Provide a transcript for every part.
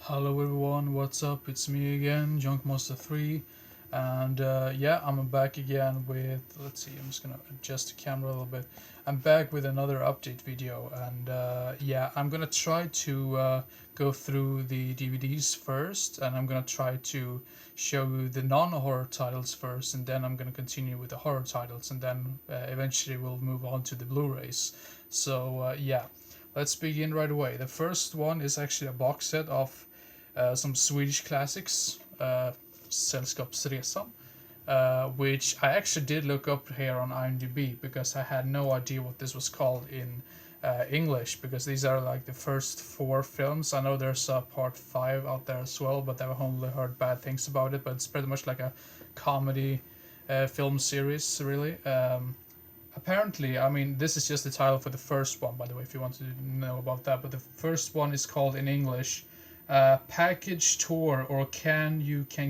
Hello everyone, what's up? It's me again, Junkmaster3, and yeah, I'm back again with, let's see, I'm just gonna adjust the camera a little bit. I'm back with another update video, and yeah, I'm gonna try to go through the DVDs first, and I'm gonna try to show you the non-horror titles first, and then I'm gonna continue with the horror titles, and then eventually we'll move on to the Blu-rays. So yeah, let's begin right away. The first one is actually a box set of some Swedish classics, Sällskapsresan, which I actually did look up here on IMDb because I had no idea what this was called in English, because these are like the first four films. I know there's a part 5 out there as well, but I've only heard bad things about it, but it's pretty much like a comedy film series, really. Apparently, I mean, this is just the title for the first one, by the way, if you want to know about that. But the first one is called in English Package Tour, or Can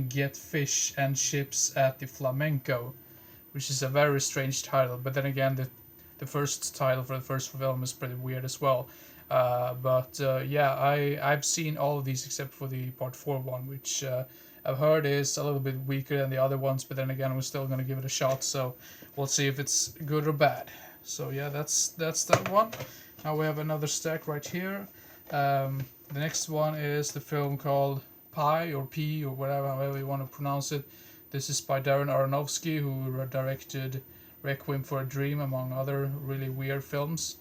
Get Fish and Chips at the Flamenco, which is a very strange title. But then again, the first title for the first film is pretty weird as well. But yeah, I've seen all of these except for the part 4 one, which I've heard is a little bit weaker than the other ones. But then again, we're still gonna give it a shot. So we'll see if it's good or bad. So yeah, that's that one. Now we have another stack right here. The next one is the film called Pi or P or whatever, however you want to pronounce it. This is by Darren Aronofsky, who directed Requiem for a Dream, among other really weird films.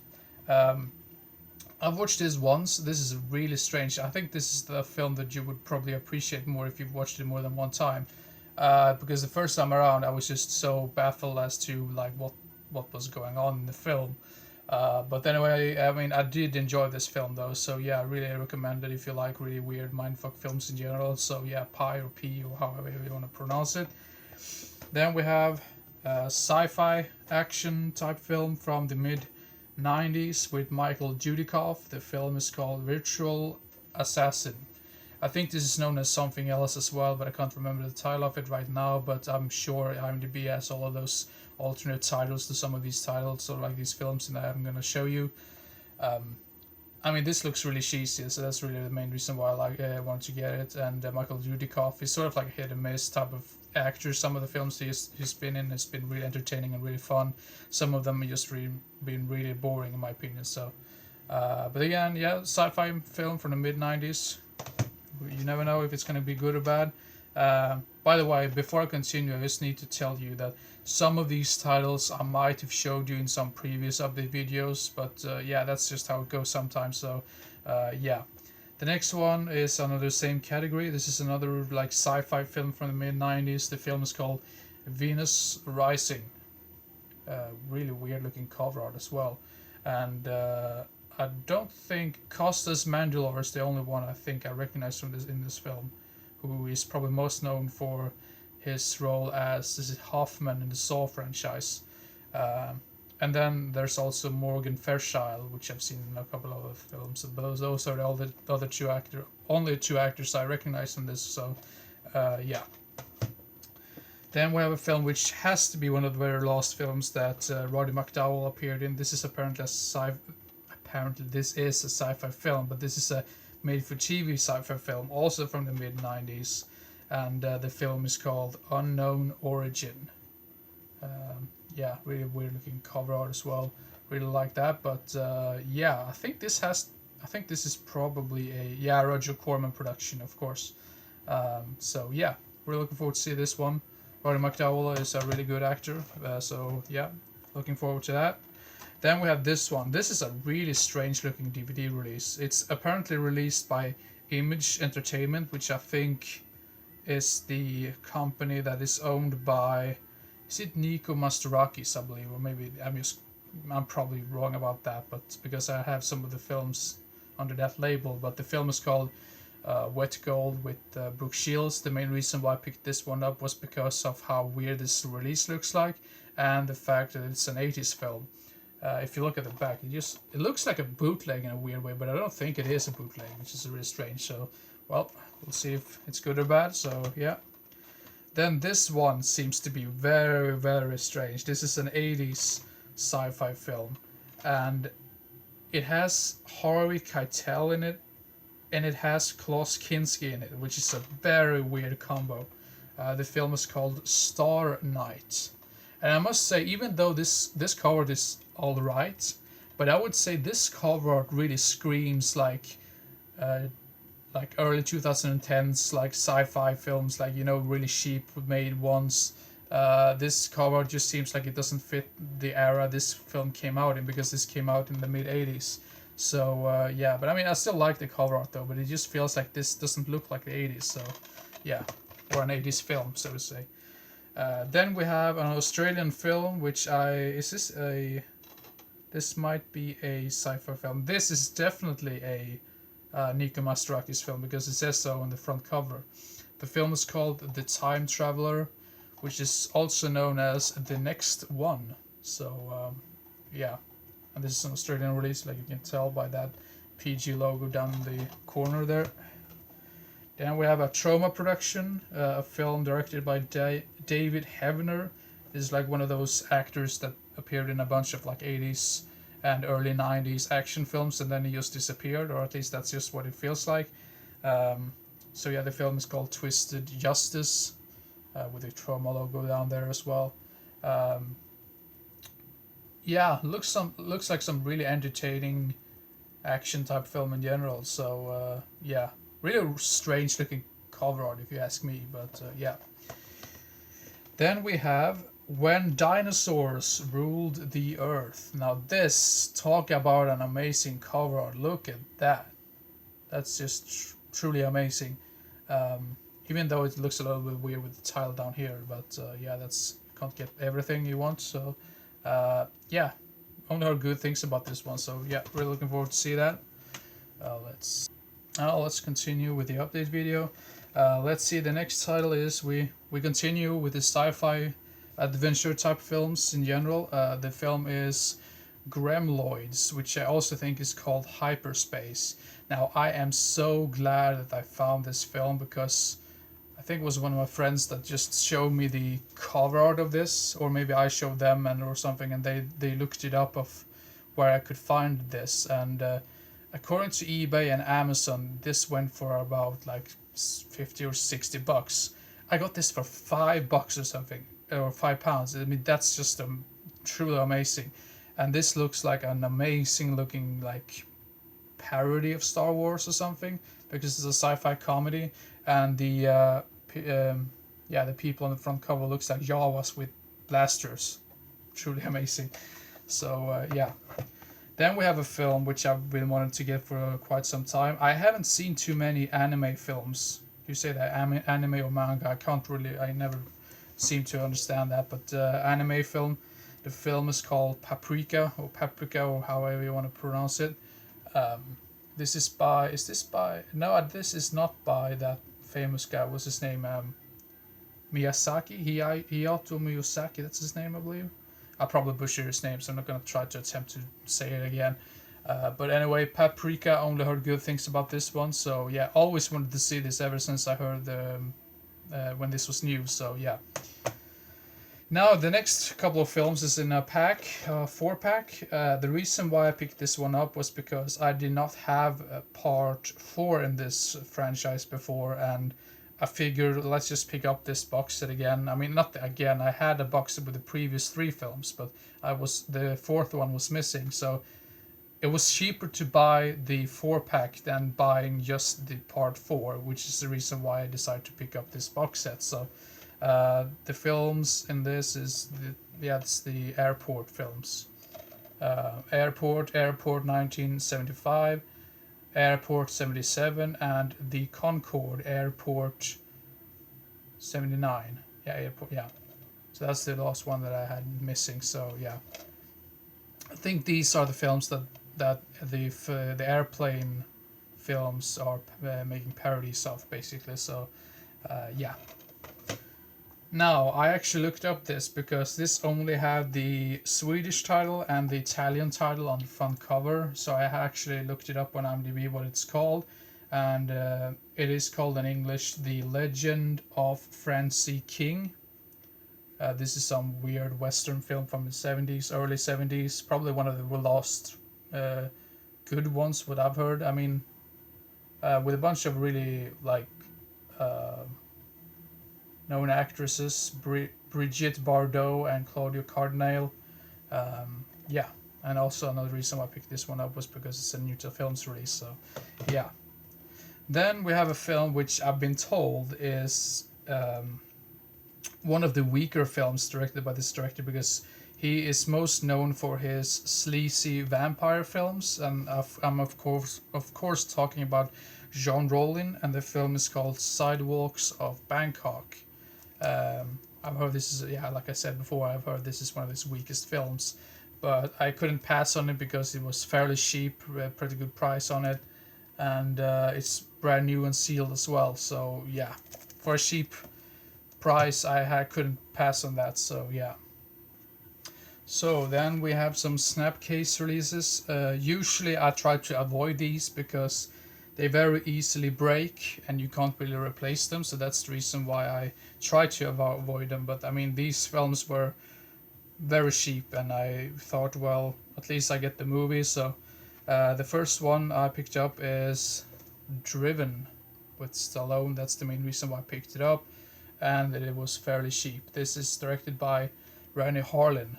Um, I've watched this once. This is really strange. I think this is the film that you would probably appreciate more if you've watched it more than one time. Because the first time around, I was just so baffled as to like what was going on in the film. But anyway, I mean, I did enjoy this film though, so yeah, I really recommend it if you like really weird mindfuck films in general. So yeah, Pi or P or however you want to pronounce it. Then we have a sci-fi action type film from the mid 90s with Michael Dudikoff. The film is called Virtual Assassin. I think this is known as something else as well, but I can't remember the title of it right now. But I'm sure IMDb has all of those alternate titles to some of these titles, so like these films, and I'm gonna show you. Um, I mean, this looks really cheesy, so that's really the main reason why I wanted to get it. And Michael Dudikoff is sort of like a hit and miss type of actor. Some of the films he's been in has been really entertaining and really fun. Some of them have just been really boring in my opinion. So, but again, yeah, sci-fi film from the mid '90s. You never know if it's going to be good or bad. By the way, before I continue, I just need to tell you that some of these titles I might have showed you in some previous update videos, but yeah, that's just how it goes sometimes. So yeah, the next one is another same category. This is another like sci-fi film from the mid '90s. The film is called Venus Rising. Really weird looking cover art as well, and I don't think Costas Mandylor is the only one I think I recognize from this in this film, who is probably most known for his role as this is Hoffman in the Saw franchise. And then there's also Morgan Fairchild, which I've seen in a couple of other films. But those are the other only two actors I recognize in this. So yeah. Then we have a film which has to be one of the very last films that Roddy McDowall appeared in. This is apparently this is a sci-fi film, but this is a made-for-TV sci-fi film, also from the mid '90s, and the film is called Unknown Origin. Yeah, really weird-looking cover art as well. Really like that, but yeah, I think this is probably a Roger Corman production, of course. So yeah, we're looking forward to see this one. Roddy McDowall is a really good actor, so yeah, looking forward to that. Then we have this one. This is a really strange looking DVD release. It's apparently released by Image Entertainment, which I think is the company that is owned by, is it Nico Mastorakis, I believe, or maybe I'm probably wrong about that, but because I have some of the films under that label. But the film is called Wet Gold with Brooke Shields. The main reason why I picked this one up was because of how weird this release looks like, and the fact that it's an 80s film. If you look at the back, it looks like a bootleg in a weird way, but I don't think it is a bootleg, which is really strange. So, well, we'll see if it's good or bad. So, yeah. Then this one seems to be very, very strange. This is an 80s sci-fi film, and it has Harvey Keitel in it, and it has Klaus Kinski in it, which is a very weird combo. The film is called Star Night, and I must say, even though this cover is all right, but I would say this cover art really screams uh, like early 2010s like sci-fi films, like, you know, really cheap made ones. This cover just seems like it doesn't fit the era this film came out in, because this came out in the mid 80s. So yeah, but I mean, I still like the cover art though, but it just feels like this doesn't look like the 80s. So yeah, or an 80s film, so to say. Then we have an Australian film, which this might be a sci-fi film. This is definitely a Nico Mastorakis film, because it says so on the front cover. The film is called The Time Traveler, which is also known as The Next One. So yeah, and this is an Australian release, like you can tell by that PG logo down in the corner there. Then we have a Trauma production, a film directed by David Heavener. This is like one of those actors that appeared in a bunch of like 80s and early 90s action films, and then he just disappeared, or at least that's just what it feels like. So yeah, the film is called Twisted Justice, with the Trauma logo down there as well. Yeah, looks like some really entertaining action type film in general. So yeah, really strange looking cover art if you ask me, but yeah. Then we have When Dinosaurs Ruled the Earth. Now this, talk about an amazing cover art. Look at that. That's just truly amazing. Even though it looks a little bit weird with the tile down here, but yeah, that's, you can't get everything you want. So yeah, only heard good things about this one. So yeah, really looking forward to see that. Let's continue with the update video. Let's see, the next title is, we continue with the sci-fi adventure type films in general. The film is Gremloids, which I also think is called Hyperspace. Now I am so glad that I found this film, because I think it was one of my friends that just showed me the cover art of this, or maybe I showed them or something, and they looked it up of where I could find this, and according to eBay and Amazon, this went for about like 50 or 60 bucks. I got this for $5 or something, or £5. I mean, that's just truly amazing. And this looks like an amazing looking like parody of Star Wars or something, because it's a sci-fi comedy, and the the people on the front cover looks like Jawas with blasters. Truly amazing. So yeah. Then we have a film which I've been wanting to get for quite some time. I haven't seen too many anime films. You say that anime or manga? I never seem to understand that. But anime film, the film is called Paprika, or however you want to pronounce it. This is by, no, this is not by that famous guy. What's his name? Miyazaki? Hiyato Miyazaki, that's his name, I believe. I'll probably butcher his name, so I'm not going to try to attempt to say it again. But anyway, Paprika, only heard good things about this one. So yeah, always wanted to see this ever since I heard when this was new. So yeah. Now the next couple of films is in a pack, 4-pack. The reason why I picked this one up was because I did not have a part 4 in this franchise before, and I figured let's just pick up this box set again. I mean, not again. I had a box set with the previous 3 films, but the 4th one was missing. So it was cheaper to buy the 4-pack than buying just the part 4, which is the reason why I decided to pick up this box set. So the films in this is it's the Airport films. Airport 1975. Airport 77, and the Concorde Airport 79. Yeah. So that's the last one that I had missing. So yeah, I think these are the films that the airplane films are making parodies of, basically. So yeah. Now, I actually looked up this because this only had the Swedish title and the Italian title on the front cover. So I actually looked it up on IMDb what it's called. And it is called in English The Legend of Francie King. This is some weird Western film from the 70s, early 70s. Probably one of the last good ones, what I've heard. I mean, with a bunch of really like uh, known actresses, Brigitte Bardot and Claudio Cardinale. Yeah, and also another reason why I picked this one up was because it's a new to films release. So, yeah. Then we have a film which I've been told is one of the weaker films directed by this director because he is most known for his sleazy vampire films, and I'm of course talking about Jean Rollin, and the film is called Sidewalks of Bangkok. I've heard this is, yeah, like I said before, I've heard this is one of his weakest films, but I couldn't pass on it because it was fairly cheap, pretty good price on it, and it's brand new and sealed as well. So yeah, for a cheap price, couldn't pass on that. So yeah. So then we have some Snapcase releases. Usually I try to avoid these because they very easily break and you can't really replace them. So that's the reason why I try to avoid them. But I mean, these films were very cheap, and I thought, well, at least I get the movie. So the first one I picked up is Driven with Stallone. That's the main reason why I picked it up, and it was fairly cheap. This is directed by Rennie Harlin.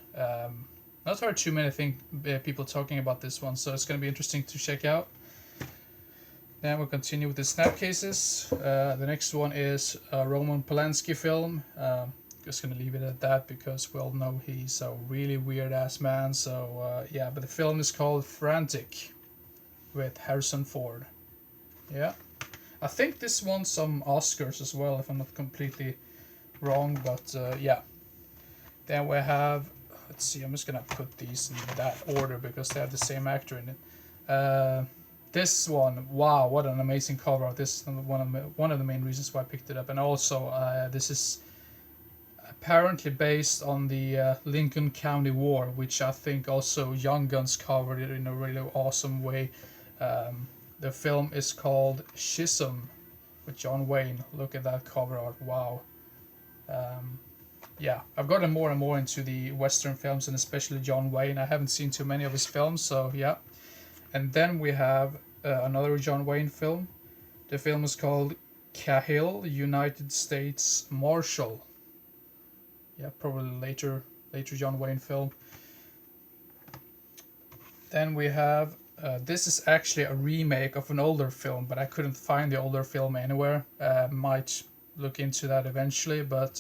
Not heard too many people talking about this one, so it's going to be interesting to check out. Then we'll continue with the Snapcases. The next one is a Roman Polanski film. Just going to leave it at that because we all know he's a really weird ass man. So yeah, but the film is called Frantic with Harrison Ford. Yeah. I think this won some Oscars as well, if I'm not completely wrong, but yeah. Then we have, let's see, I'm just gonna put these in that order because they have the same actor in it. This one, wow, what an amazing cover! This is one of the main reasons why I picked it up, and also this is apparently based on the Lincoln County War, which I think also Young Guns covered it in a really awesome way. The film is called Schism with John Wayne. Look at that cover art, wow. Yeah, I've gotten more and more into the Western films, and especially John Wayne. I haven't seen too many of his films, so yeah. And then we have another John Wayne film. The film is called Cahill, United States Marshal. Yeah, probably later John Wayne film. Then we have, this is actually a remake of an older film, but I couldn't find the older film anywhere. Might look into that eventually, but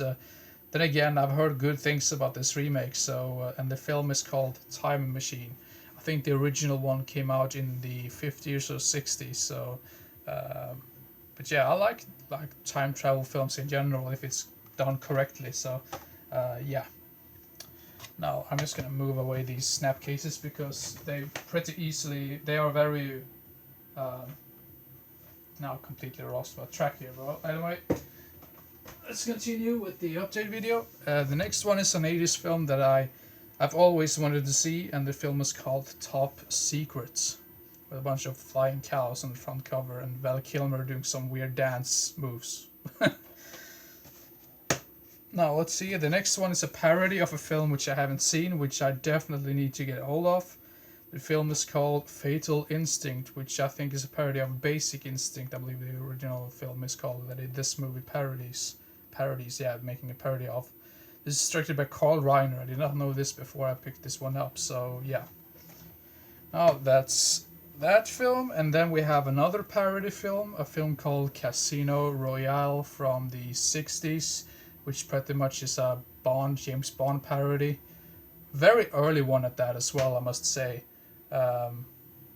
then again, I've heard good things about this remake. So, and the film is called Time Machine. I think the original one came out in the 50s or 60s. So, but yeah, I like time travel films in general if it's done correctly. So, yeah. Now I'm just gonna move away these Snapcases because they are very. Now completely lost my track here, but anyway. Let's continue with the update video. The next one is an 80s film that I've always wanted to see, and the film is called Top Secret, with a bunch of flying cows on the front cover and Val Kilmer doing some weird dance moves. Now let's see, the next one is a parody of a film which I haven't seen, which I definitely need to get a hold of. The film is called Fatal Instinct, which I think is a parody of Basic Instinct. I believe the original film is called that. This movie parodies, yeah, making a parody of. This is directed by Carl Reiner. I did not know this before I picked this one up, so yeah. Now that's that film, and then we have another parody film, a film called Casino Royale from the 60s, which pretty much is a James Bond parody. Very early one at that as well, I must say.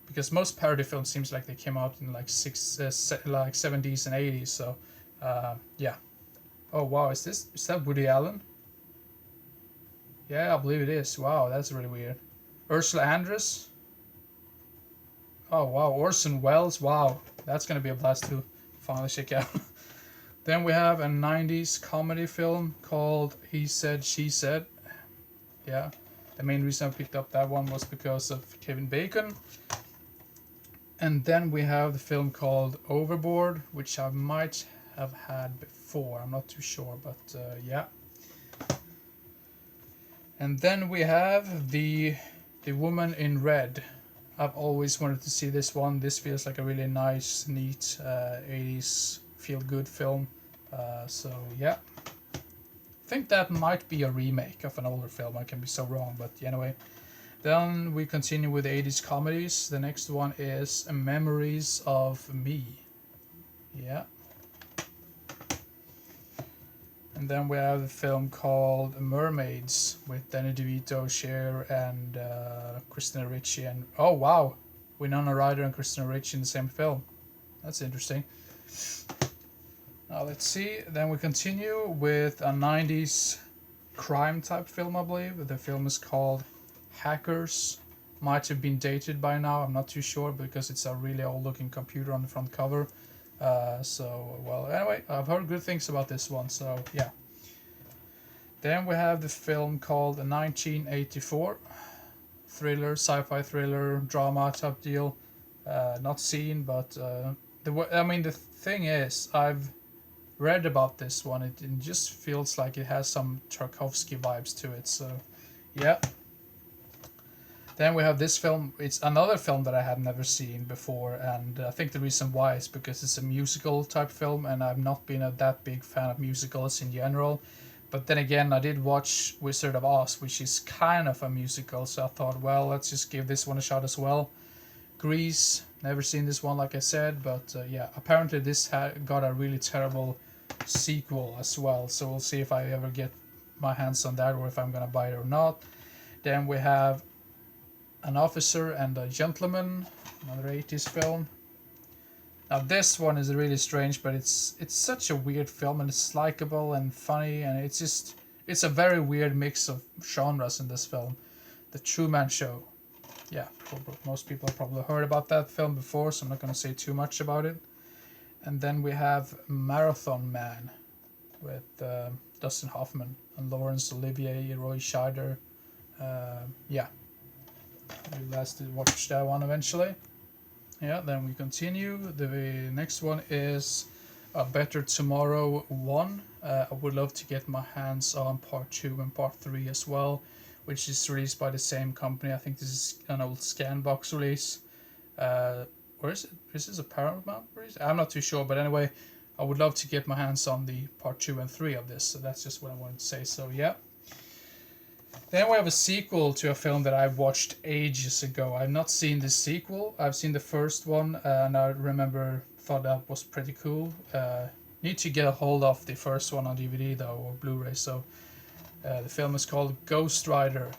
Because most parody films seems like they came out in like 70s and 80s, so yeah. Oh wow, is that Woody Allen? Yeah, I believe it is. Wow, that's really weird. Ursula Andress? Oh wow, Orson Welles, wow. That's gonna be a blast to finally check out. Then we have a 90s comedy film called He Said, She Said. Yeah. The main reason I picked up that one was because of Kevin Bacon. And then we have the film called Overboard, which I might have had before. I'm not too sure, but yeah. And then we have the Woman in Red, I've always wanted to see this one. This feels like a really nice, neat 80s feel-good film. So yeah, I think that might be a remake of an older film. I can be so wrong, but anyway. Then we continue with 80s comedies. The next one is Memories of Me. Yeah. And then we have a film called Mermaids with Danny DeVito, Cher, and Christina Ricci. And oh wow, Winona Ryder and Christina Ricci in the same film. That's interesting. Now let's see. Then we continue with a 90s crime type film, I believe. The film is called Hackers. Might have been dated by now, I'm not too sure because it's a really old looking computer on the front cover. Well, anyway, I've heard good things about this one, so yeah. Then we have the film called 1984. Thriller, sci-fi thriller, drama type deal. Not seen, but the thing is, I've read about this one. It just feels like it has some Tarkovsky vibes to it, so yeah. Then we have this film. It's another film that I had never seen before, and I think the reason why is because it's a musical type film, and I've not been that big fan of musicals in general. But then again, I did watch Wizard of Oz, which is kind of a musical, so I thought, well, let's just give this one a shot as well. Grease, never seen this one, like I said, but yeah, apparently this got a really terrible sequel as well, so we'll see if I ever get my hands on that or if I'm gonna buy it or not. Then we have An Officer and a Gentleman, another 80s film. Now this one is really strange, but it's such a weird film, and it's likable and funny, and it's a very weird mix of genres in this film. The Truman Show. Yeah, most people have probably heard about that film before, so I'm not going to say too much about it. And then we have Marathon Man with Dustin Hoffman and Laurence Olivier, Roy Scheider. Yeah, you guys did watch that one eventually. Yeah, then we continue. The next one is A Better Tomorrow 1. I would love to get my hands on part 2 and part 3 as well, which is released by the same company. I think this is an old Scanbox release. Or is it? Is this a Paramount release? I'm not too sure, but anyway, I would love to get my hands on the part 2 and 3 of this, so that's just what I wanted to say, so yeah. Then we have a sequel to a film that I watched ages ago. I've not seen the sequel. I've seen the first one, and I thought that was pretty cool. Need to get a hold of the first one on DVD though, or Blu-ray. So the film is called Ghost Rider,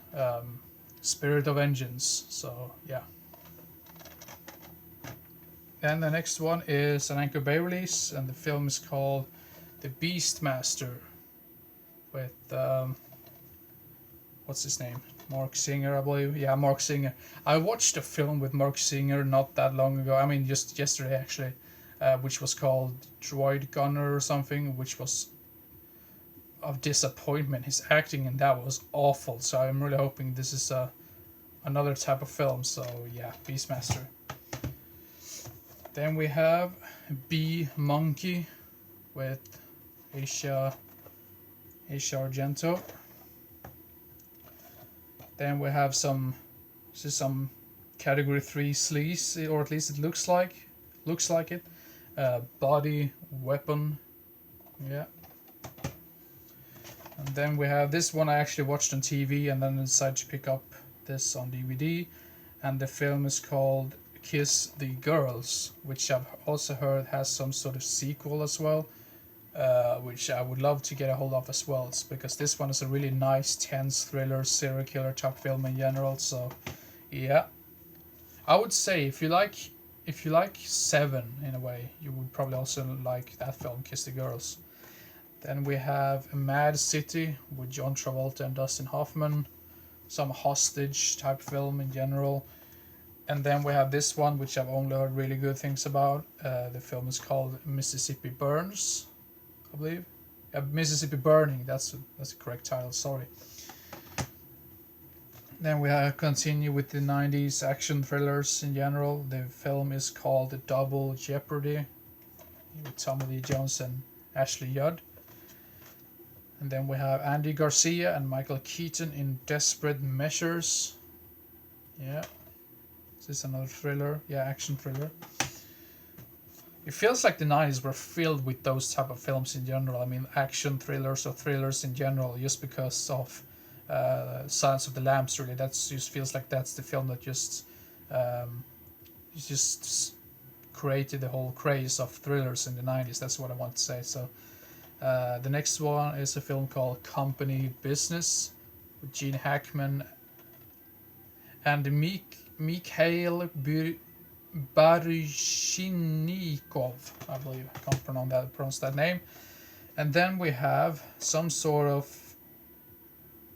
Spirit of Vengeance. So yeah. Then the next one is an Anchor Bay release, and the film is called The Beastmaster, with what's his name? Mark Singer, I believe. Yeah, Mark Singer. I watched a film with Mark Singer not that long ago. I mean, just yesterday actually, which was called Droid Gunner or something, which was of disappointment. His acting in that was awful. So I'm really hoping this is another type of film. So yeah, Beastmaster. Then we have Bee Monkey with Asia Argento. Then we have some category 3 sleaze, or at least it looks like it. Body Weapon, yeah. And then we have this one I actually watched on TV and then decided to pick up this on DVD, and the film is called Kiss the Girls, which I've also heard has some sort of sequel as well. Which I would love to get a hold of as well. It's because this one is a really nice, tense thriller, serial killer type film in general. So, yeah, I would say if you like Seven in a way, you would probably also like that film, Kiss the Girls. Then we have Mad City with John Travolta and Dustin Hoffman, some hostage type film in general. And then we have this one, which I've only heard really good things about. The film is called Mississippi Burns, I believe. Mississippi Burning, that's the correct title, sorry. Then we continue with the 90s action thrillers in general. The film is called Double Jeopardy with Tommy Lee Jones and Ashley Judd. And then we have Andy Garcia and Michael Keaton in Desperate Measures. Yeah. Is this another thriller? Yeah, action thriller. It feels like the 90s were filled with those type of films in general. I mean, action thrillers or thrillers in general, just because of Silence of the Lambs. Really, that's just feels like that's the film that just created the whole craze of thrillers in the 90s. That's what I want to say. So the next one is a film called Company Business with Gene Hackman and Mikhail Baryshnikov, I believe. I can't pronounce that name. And then we have some sort of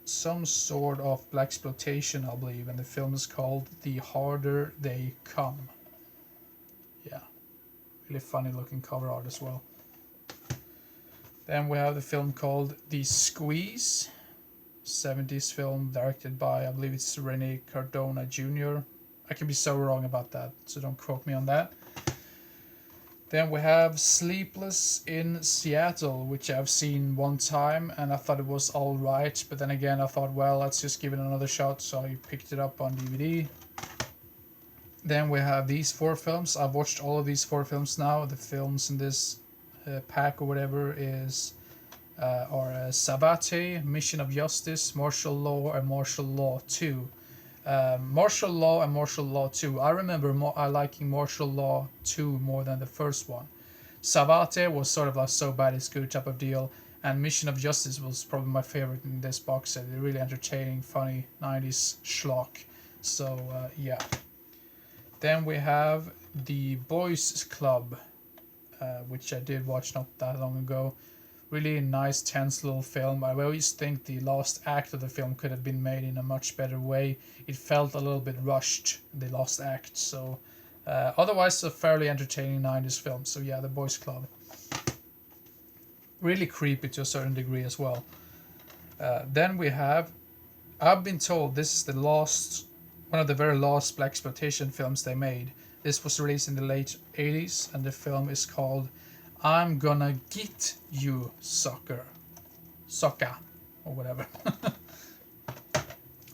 blaxploitation, I believe, and the film is called The Harder They Come. Yeah, really funny looking cover art as well. Then we have the film called The Squeeze, 70s film directed by, I believe it's Rene Cardona Jr. I can be so wrong about that, so don't quote me on that. Then we have Sleepless in Seattle, which I've seen one time and I thought it was alright, but then again I thought, well, let's just give it another shot, so I picked it up on DVD. Then we have these 4 films. I've watched all of these 4 films now. The films in this pack or whatever are Savate, Mission of Justice, Martial Law, and Martial Law 2. Martial Law and Martial Law 2. I remember I liking Martial Law 2 more than the first one. Savate was sort of like so bad it's good type of deal, and Mission of Justice was probably my favorite in this box set. Really entertaining, funny 90s schlock. So yeah. Then we have The Boys Club, which I did watch not that long ago. Really nice, tense little film. I always think the last act of the film could have been made in a much better way. It felt a little bit rushed, the last act. So otherwise a fairly entertaining 90s film. So yeah, The Boys Club. Really creepy to a certain degree as well. Then we have, I've been told this is the last, one of the very last blaxploitation films they made. This was released in the late 80s and the film is called I'm Gonna Get You, Sucker, or whatever.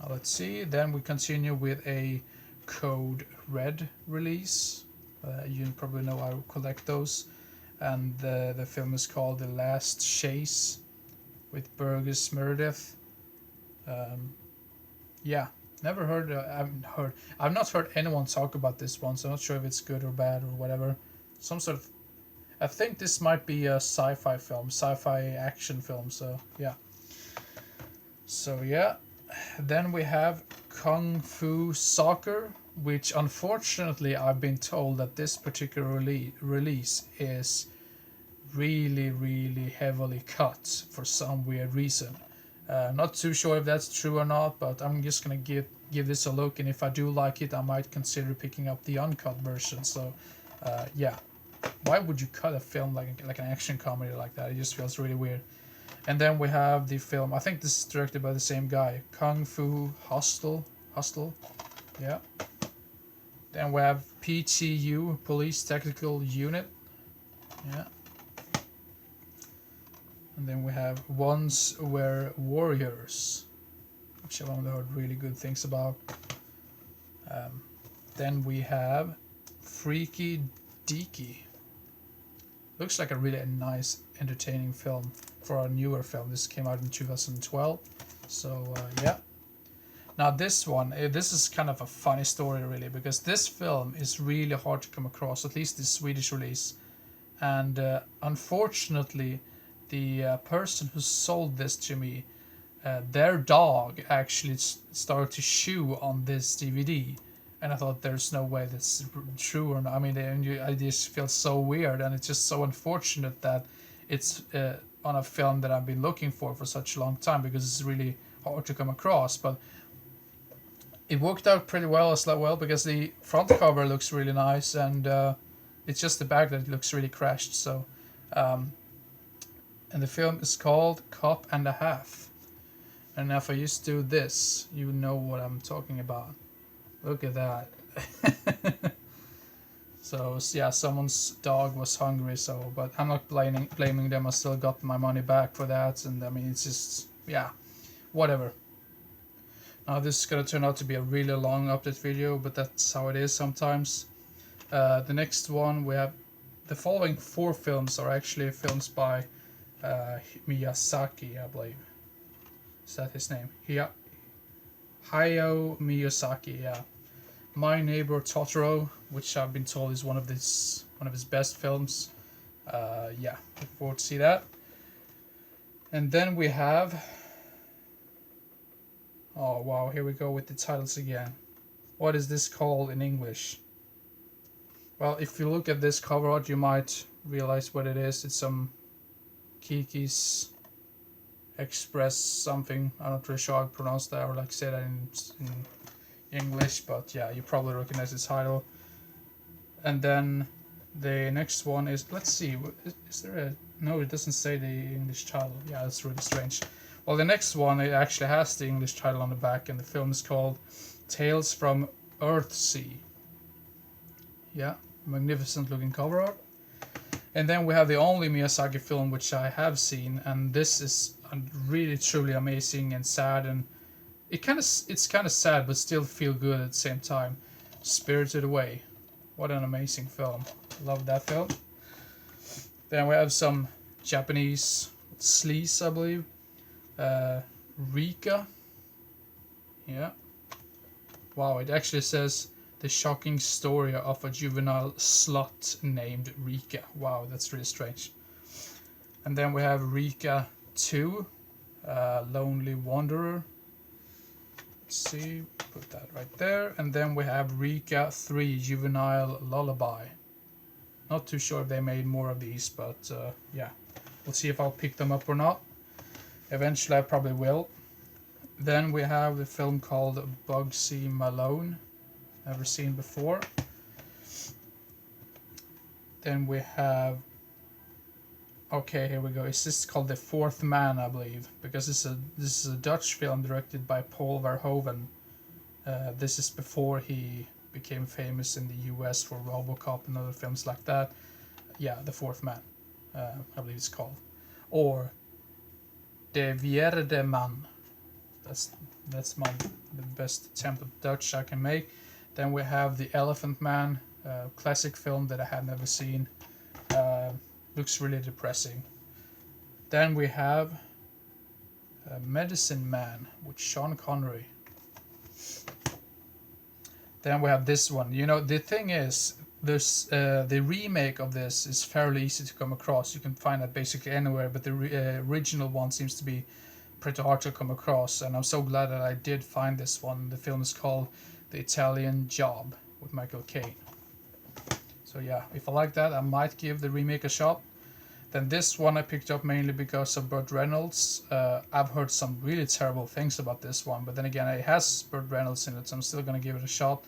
Let's see. Then we continue with a Code Red release. You probably know I collect those. And the film is called The Last Chase with Burgess Meredith. Yeah, never heard. I've not heard anyone talk about this one, so I'm not sure if it's good or bad or whatever. Some sort of, I think this might be a sci-fi film, sci-fi action film. So yeah. Then we have Kung Fu Soccer, which unfortunately I've been told that this particular release is really heavily cut for some weird reason. Not too sure if that's true or not, but I'm just gonna give this a look, and if I do like it, I might consider picking up the uncut version. So yeah, why would you cut a film like an action comedy like that? It just feels really weird. And then we have the film, I think this is directed by the same guy, Kung Fu Hustle, yeah. Then we have PTU, Police Tactical Unit, yeah. And then we have Once Were Warriors, which I've only heard really good things about. Then we have Freaky Deaky. Looks like a really nice, entertaining film for a newer film. This came out in 2012. So yeah. Now this one, this is kind of a funny story really, because this film is really hard to come across, at least the Swedish release. And unfortunately, the person who sold this to me, their dog actually started to chew on this DVD. And I thought, there's no way that's true or not. I mean, I just feel so weird, and it's just so unfortunate that it's on a film that I've been looking for such a long time, because it's really hard to come across. But it worked out pretty well as well, because the front cover looks really nice, and it's just the back that looks really crashed. So, and the film is called Cop and a Half. And if I just do this, you know what I'm talking about. Look at that. So yeah, someone's dog was hungry, so, but I'm not blaming them. I still got my money back for that, and I mean, it's just, yeah, whatever. Now this is gonna turn out to be a really long update video, but that's how it is sometimes. The next one we have, the following 4 films are actually films by Miyazaki, I believe. Is that his name? Hayao Miyazaki, yeah. My Neighbor Totoro, which I've been told is one of his best films. Yeah, look forward to see that. And then we have, oh wow, here we go with the titles again. What is this called in English? Well, if you look at this cover art, you might realize what it is. It's some Kiki's Express something. I'm not really sure how to pronounce that or like say that in English, but yeah, you probably recognize the title. And then the next one is, let's see, is there a, no, it doesn't say the English title. Yeah, that's really strange. Well, the next one, it actually has the English title on the back, and the film is called Tales from Earthsea. Yeah, magnificent looking cover art. And then we have the only Miyazaki film which I have seen, and this is really truly amazing and sad, and it's kind of sad but still feel good at the same time. Spirited Away. What an amazing film. Love that film. Then we have some Japanese sleaze, I believe. Rika. Yeah. Wow, it actually says The Shocking Story of a Juvenile Slut Named Rika. Wow, that's really strange. And then we have Rika 2, Lonely Wanderer. Let's see, put that right there. And then we have Rika 3, Juvenile Lullaby. Not too sure if they made more of these, but yeah. We'll see if I'll pick them up or not. Eventually I probably will. Then we have the film called Bugsy Malone. Never seen before. Then we have, okay, here we go. It's just called The Fourth Man, I believe, because this is a Dutch film directed by Paul Verhoeven. This is before he became famous in the US for RoboCop and other films like that. Yeah, The Fourth Man, I believe it's called, or De Vierde Man. That's the best attempt at Dutch I can make. Then we have The Elephant Man, classic film that I had never seen. Looks really depressing. Then we have Medicine Man with Sean Connery. Then we have this one. You know, the thing is, there's the remake of this is fairly easy to come across. You can find it basically anywhere, but the original one seems to be pretty hard to come across. And I'm so glad that I did find this one. The film is called The Italian Job with Michael Caine. So yeah, if I like that, I might give the remake a shot. Then this one I picked up mainly because of Burt Reynolds. I've heard some really terrible things about this one, but then again, it has Burt Reynolds in it, so I'm still going to give it a shot.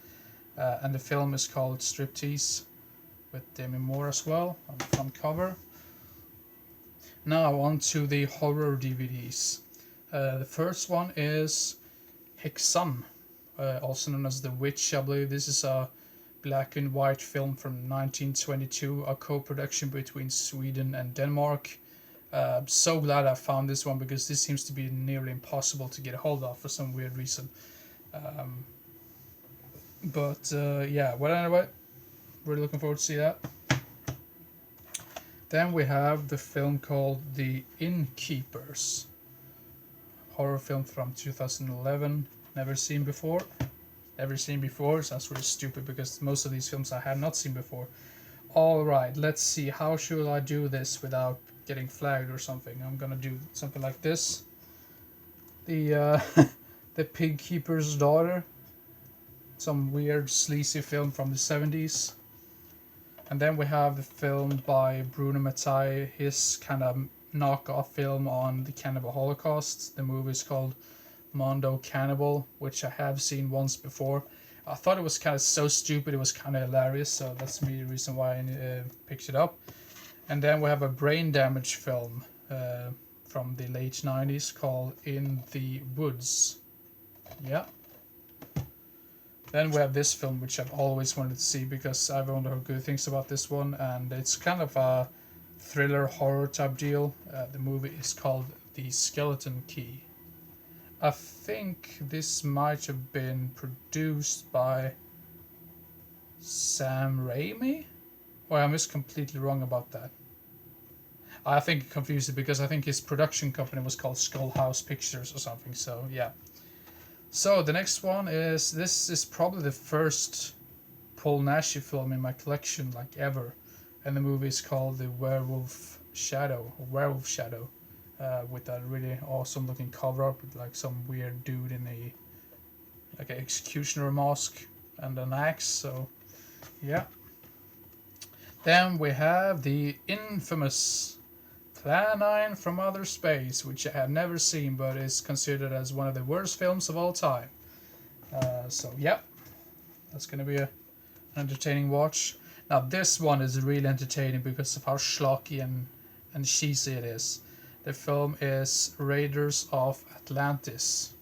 And the film is called Striptease, with Demi Moore as well on the front cover. Now on to the horror DVDs. The first one is Häxan, also known as The Witch, I believe. This is a black and white film from 1922, a co-production between Sweden and Denmark. So glad I found this one, because this seems to be nearly impossible to get a hold of for some weird reason. Yeah, well, anyway, really looking forward to see that. Then we have the film called The Innkeepers, horror film from 2011, never seen before. Sounds really stupid because most of these films I have not seen before. Alright, let's see, how should I do this without getting flagged or something? I'm gonna do something like this. The The Pig Keeper's Daughter. Some weird sleazy film from the 70s. And then we have the film by Bruno Mattei, his kind of knockoff film on the Cannibal Holocaust. The movie is called Mondo Cannibal, which I have seen once before. I thought it was kind of so stupid, it was kind of hilarious, so that's the reason why I picked it up. And then we have a brain damage film from the late 90s called In the Woods. Yeah. Then we have this film, which I've always wanted to see because I've only heard good things about this one, and it's kind of a thriller horror type deal. The movie is called The Skeleton Key. I think this might have been produced by Sam Raimi? Or I'm just completely wrong about that. I think confused it because I think his production company was called Skullhouse Pictures or something, so yeah. So the next one is, this is probably the first Paul Naschy film in my collection, like ever. And the movie is called The Werewolf Shadow, or Werewolf Shadow, with that really awesome looking cover up with like some weird dude in a like an executioner mask and an axe, so yeah. Then we have the infamous Plan 9 from Outer Space, which I have never seen but is considered as one of the worst films of all time. So yeah, that's gonna be an entertaining watch. Now this one is really entertaining because of how schlocky and cheesy it is. The film is Raiders of Atlantis,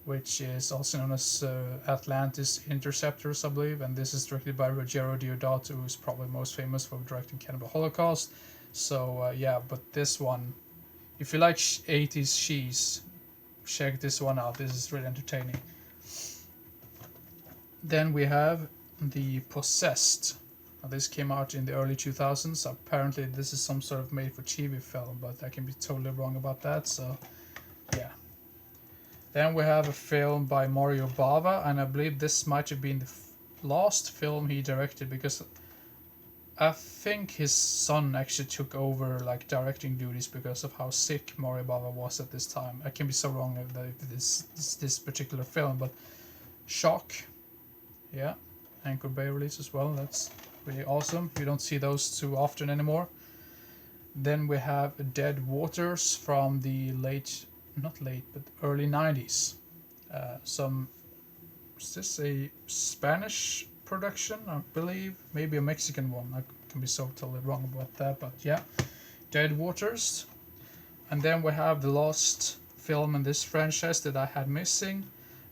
which is also known as Atlantis Interceptors, I believe, and this is directed by Ruggero Deodato, who's probably most famous for directing Cannibal Holocaust. So yeah, but this one, if you like 80s cheese, check this one out. This is really entertaining. Then we have The Possessed. Now, this came out in the early 2000s. Apparently this is some sort of made-for-TV film, but I can be totally wrong about that, so yeah. Then we have a film by Mario Bava, and I believe this might have been the last film he directed, because I think his son actually took over like directing duties because of how sick Mario Bava was at this time. I can be so wrong if this particular film, but Shock, yeah, Anchor Bay release as well. That's really awesome. You don't see those too often anymore. Then we have Dead Waters from the early 90s. Is this a Spanish production, I believe? Maybe a Mexican one. I can be so totally wrong about that, but yeah. Dead Waters. And then we have the last film in this franchise that I had missing.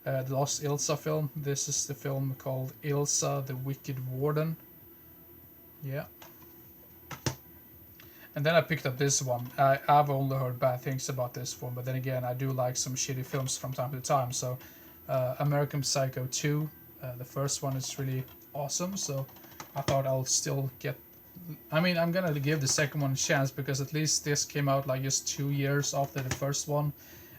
The last Ilsa film. This is the film called Ilsa the Wicked Warden. Yeah. And then I picked up this one. I've only heard bad things about this one, but then again, I do like some shitty films from time to time. So, American Psycho 2, the first one is really awesome. So, I thought I'll still get. I mean, I'm gonna give the second one a chance because at least this came out like just 2 years after the first one,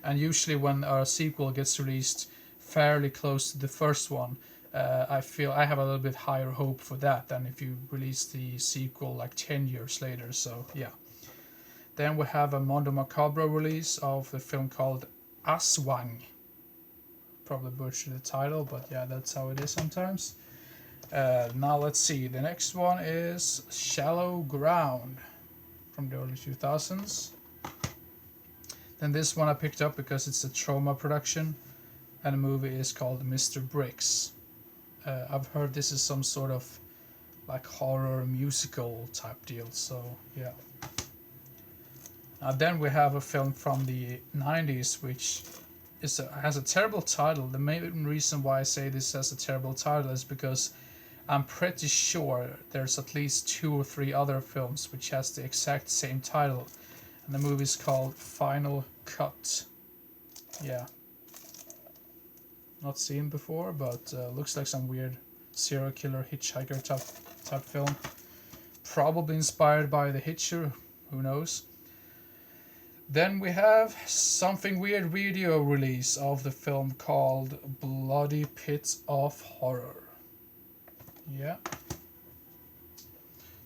and usually when a sequel gets released fairly close to the first one, I feel I have a little bit higher hope for that than if you release the sequel like 10 years later, so yeah. Then we have a Mondo Macabro release of the film called Aswang. Probably butchered the title, but yeah, that's how it is sometimes. Now let's see, the next one is Shallow Ground from the early 2000s. Then this one I picked up because it's a Trauma production, and the movie is called Mr. Briggs. I've heard this is some sort of like horror musical type deal, so yeah. Then we have a film from the 90s which has a terrible title. The main reason why I say this has a terrible title is because I'm pretty sure there's at least 2 or 3 other films which has the exact same title, and the movie is called Final Cut. Yeah. Not seen before, but looks like some weird serial killer hitchhiker type film. Probably inspired by The Hitcher, who knows. Then we have something weird video release of the film called Bloody Pit of Horror. Yeah.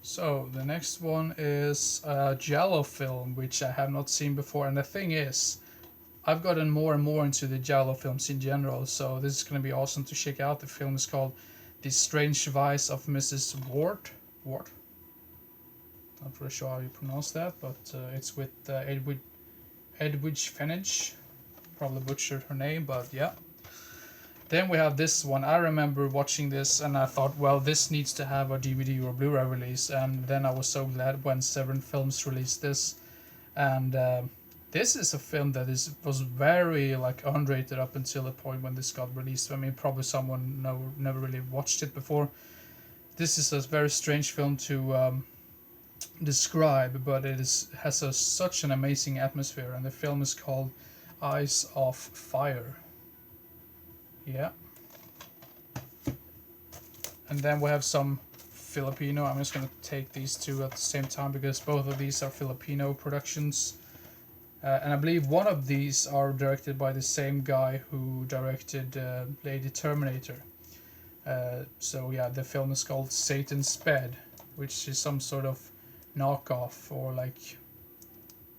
So the next one is a Giallo film, which I have not seen before, and the thing is, I've gotten more and more into the Giallo films in general, so this is going to be awesome to check out. The film is called The Strange Vice of Mrs. Ward. Not really sure how you pronounce that, but it's with Edwidge Fenech. Probably butchered her name, but yeah. Then we have this one. I remember watching this and I thought, well, this needs to have a DVD or Blu-ray release, and then I was so glad when Seven Films released this. And this is a film that was very like unrated up until the point when this got released. I mean, probably someone never really watched it before. This is a very strange film to describe, but it has such an amazing atmosphere. And the film is called Eyes of Fire. Yeah. And then we have some Filipino. I'm just gonna take these two at the same time because both of these are Filipino productions. And I believe one of these are directed by the same guy who directed Lady Terminator. So yeah, the film is called Satan's Bed, which is some sort of knockoff, or like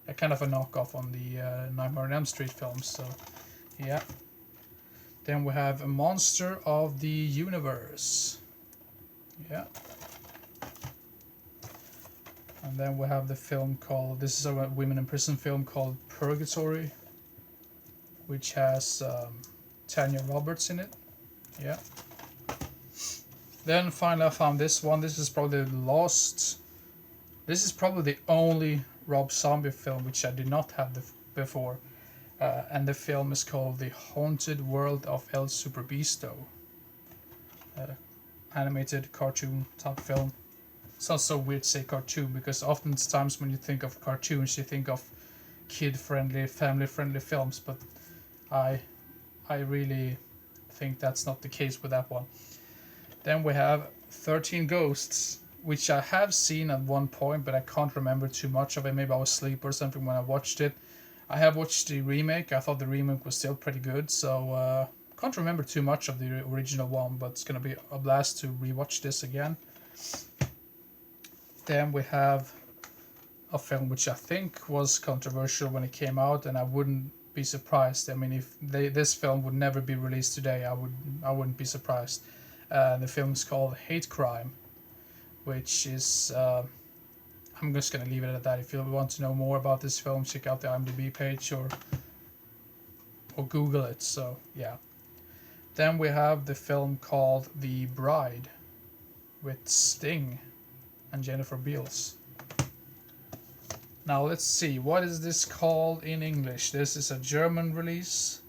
a kind of a knockoff on the Nightmare on Elm Street films. So yeah. Then we have A Monster of the Universe. Yeah. And then we have the film called, this is a women in prison film called Purgatory, which has Tanya Roberts in it. Yeah. Then finally I found this one. This is probably the only Rob Zombie film which I did not have before. And the film is called The Haunted World of El Superbeasto. Animated cartoon type film. Sounds so weird to say cartoon because oftentimes when you think of cartoons you think of kid-friendly, family-friendly films, but I really think that's not the case with that one. Then we have 13 Ghosts, which I have seen at one point, but I can't remember too much of it. Maybe I was asleep or something when I watched it. I have watched the remake. I thought the remake was still pretty good, so can't remember too much of the original one, but it's gonna be a blast to rewatch this again. Then we have a film which I think was controversial when it came out, and I wouldn't be surprised. I mean, if this film would never be released today, I wouldn't be surprised. The film is called Hate Crime, which is I'm just gonna leave it at that. If you want to know more about this film, check out the IMDb page or Google it. So yeah. Then we have the film called The Bride with Sting and Jennifer Beals. Now let's see, what is this called in English? This is a German release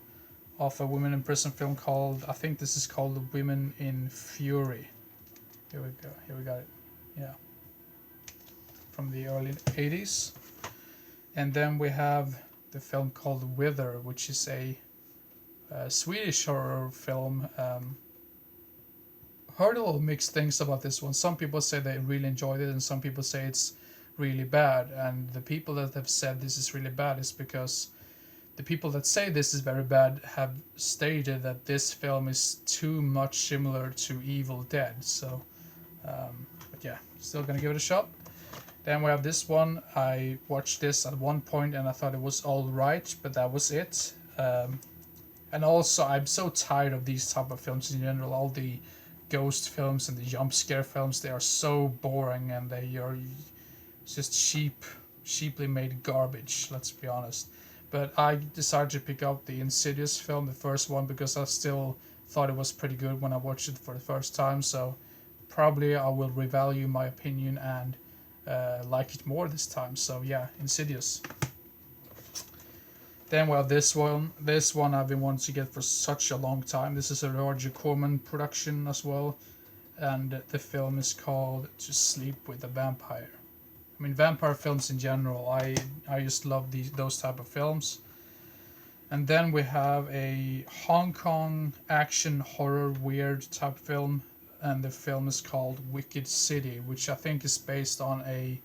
of a women in prison film called, I think this is called Women in Fury. Here we go, here we got it. Yeah. From the early 80s. And then we have the film called Wither, which is a Swedish horror film. Heard a lot of mixed things about this one. Some people say they really enjoyed it, and some people say it's really bad. And the people that have said this is really bad is because the people that say this is very bad have stated that this film is too much similar to Evil Dead. So, but yeah, still gonna give it a shot. Then we have this one. I watched this at one point and I thought it was all right, but that was it. And also, I'm so tired of these type of films in general. All the ghost films and the jump scare films, they are so boring and they are just cheaply made garbage, let's be honest. But I decided to pick up the Insidious film, the first one, because I still thought it was pretty good when I watched it for the first time. So probably I will revalue my opinion and like it more this time. So yeah, Insidious. Then we have this one. This one I've been wanting to get for such a long time. This is a Roger Corman production as well. And the film is called To Sleep with a Vampire. I mean, vampire films in general, I just love those type of films. And then we have a Hong Kong action horror weird type film. And the film is called Wicked City, which I think is based on a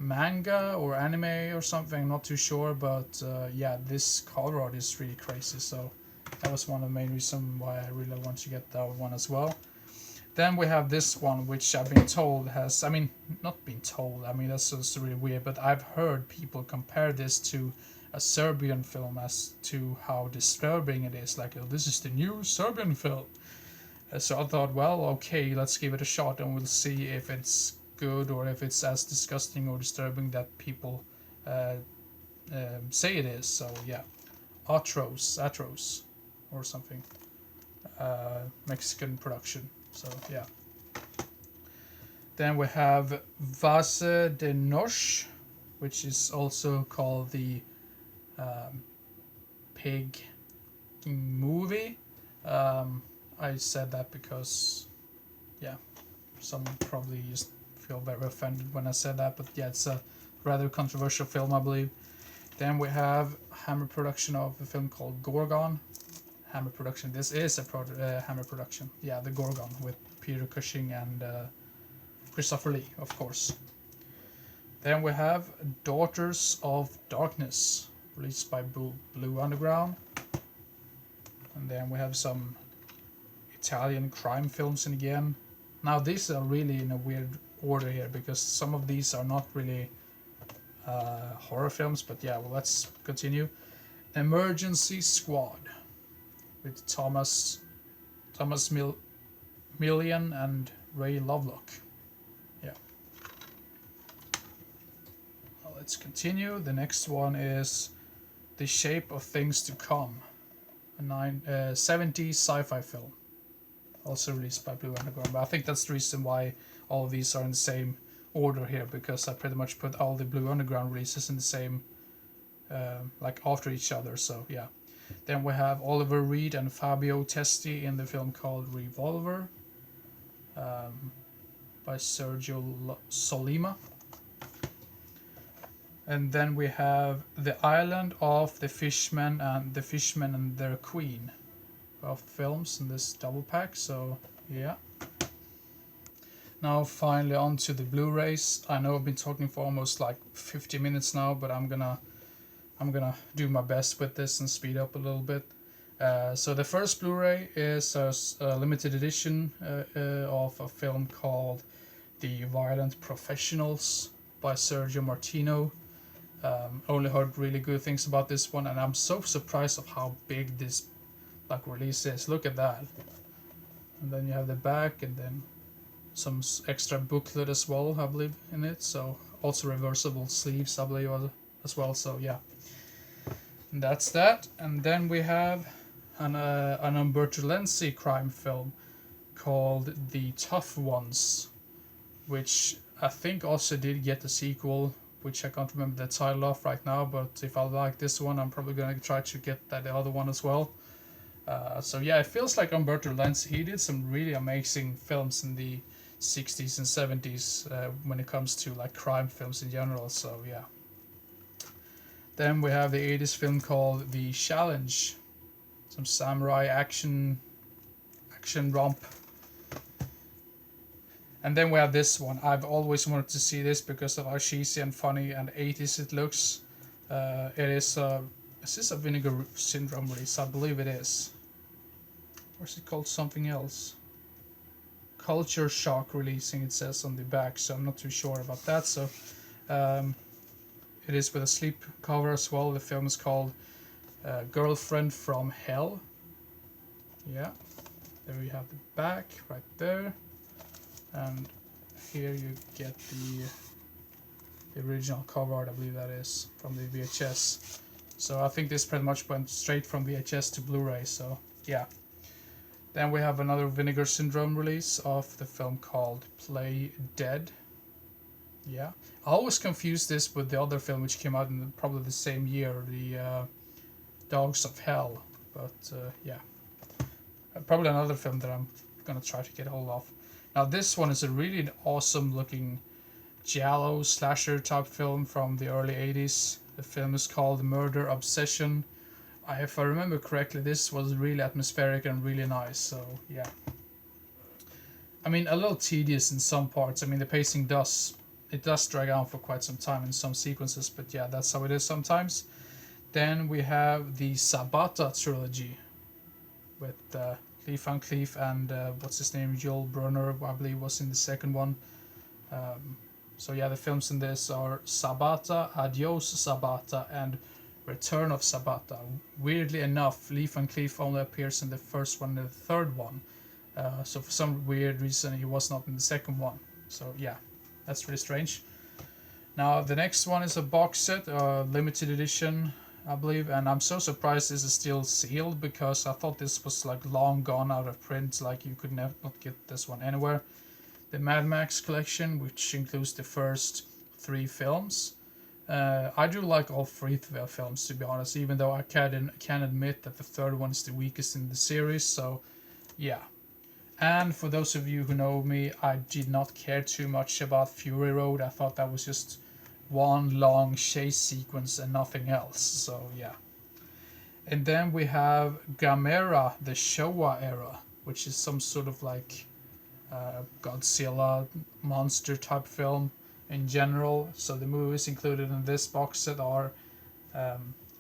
manga or anime or something, not too sure, but yeah, this cover art is really crazy, so that was one of the main reasons why I really want to get that one as well. Then we have this one, which I've been told has, I mean, not been told, I mean, that's just really weird, but I've heard people compare this to a Serbian film as to how disturbing it is, like, oh, this is the new Serbian film. So I thought, well, okay, let's give it a shot and we'll see if it's good or if it's as disgusting or disturbing that people say it is. So yeah, Atros or something, Mexican production. So yeah. Then we have Vase de Noche, which is also called the Pig movie. I said that because yeah, someone probably just feel very offended when I said that, but yeah, it's a rather controversial film, I believe. Then we have Hammer production of a film called Gorgon. Hammer production. This is a Hammer production. Yeah, the Gorgon with Peter Cushing and Christopher Lee, of course. Then we have Daughters of Darkness, released by Blue Underground. And then we have some Italian crime films in again. Now these are really in a weird order here because some of these are not really horror films, but yeah, well, let's continue. Emergency Squad with Thomas Millian and Ray Lovelock. Yeah. Well, let's continue. The next one is The Shape of Things to Come, a 70s sci-fi film, also released by Blue Underground. But I think that's the reason why all of these are in the same order here, because I pretty much put all the Blue Underground releases in the same, like after each other. So yeah. Then we have Oliver Reed and Fabio Testi in the film called Revolver, by Sergio Solima. And then we have The Island of the Fishmen and Their Queen, of films in this double pack. So yeah. Now finally on to the Blu-rays. I know I've been talking for almost like 50 minutes now, but I'm gonna do my best with this and speed up a little bit. So the first Blu-ray is a limited edition of a film called The Violent Professionals by Sergio Martino. Only heard really good things about this one, and I'm so surprised of how big this like release is. Look at that. And then you have the back, and then some extra booklet as well, I believe, in it. So also reversible sleeves, I believe, as well. So yeah, and that's that. And then we have an Umberto Lenzi crime film called The Tough Ones, which I think also did get a sequel, which I can't remember the title of right now, but if I like this one, I'm probably going to try to get the other one as well. So yeah, it feels like Umberto Lenzi, he did some really amazing films in the 60s and 70s when it comes to like crime films in general, so yeah. Then we have the 80s film called The Challenge, some samurai action romp. And then we have this one. I've always wanted to see this because of how cheesy and funny and 80s it looks. Is this a Vinegar Syndrome release? I believe it is. Or is it called something else? Culture Shock releasing, it says on the back, so I'm not too sure about that. So it is with a sleep cover as well. The film is called Girlfriend from Hell. Yeah, there we have the back right there. And here you get the original cover art, I believe that is, from the VHS. So I think this pretty much went straight from VHS to Blu-ray, so yeah. Then we have another Vinegar Syndrome release of the film called Play Dead. Yeah. I always confuse this with the other film which came out in probably the same year, the Dogs of Hell. But yeah. Probably another film that I'm gonna try to get hold of. Now this one is a really awesome looking giallo slasher type film from the early 80s. The film is called Murder Obsession. If I remember correctly, this was really atmospheric and really nice, so yeah. I mean, a little tedious in some parts. I mean, the pacing does drag on for quite some time in some sequences, but yeah, that's how it is sometimes. Then we have the Sabata trilogy with Lee Van Cleef and what's his name, Joel Brunner, I believe was in the second one. So yeah, the films in this are Sabata, Adios Sabata, and Return of Sabata. Weirdly enough, Lee Van Cleef only appears in the first one and the third one. So for some weird reason, he was not in the second one. So yeah, that's really strange. Now the next one is a box set, limited edition, I believe, and I'm so surprised this is still sealed because I thought this was like long gone out of print, like you could not get this one anywhere. The Mad Max collection, which includes the first 3 films. I do like all 3 films, to be honest, even though I can admit that the third one is the weakest in the series, so yeah. And for those of you who know me, I did not care too much about Fury Road. I thought that was just one long chase sequence and nothing else. So yeah. And then we have Gamera, the Showa era, which is some sort of like Godzilla monster type film in general. So the movies included in this box set are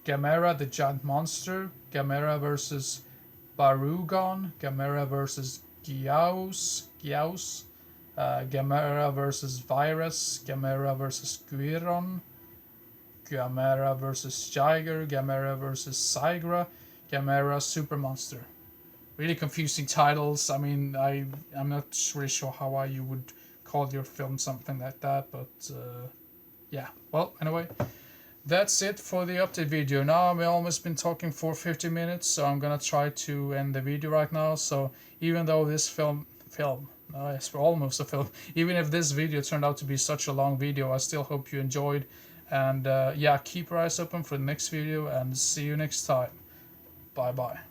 Gamera, the giant monster, Gamera versus Barugon, Gamera versus Gyaos, Gamera versus Virus, Gamera versus Guiron, Gamera versus Jiger, Gamera versus Sigra, Gamera Super Monster. Really confusing titles. I mean, I'm not really sure how you would call your film something like that, but yeah. Well, anyway, that's it for the update video. Now I've almost been talking for 50 minutes, so I'm gonna try to end the video right now. So even though this it's almost a film. Even if this video turned out to be such a long video, I still hope you enjoyed. And yeah, keep your eyes open for the next video, and see you next time. Bye bye.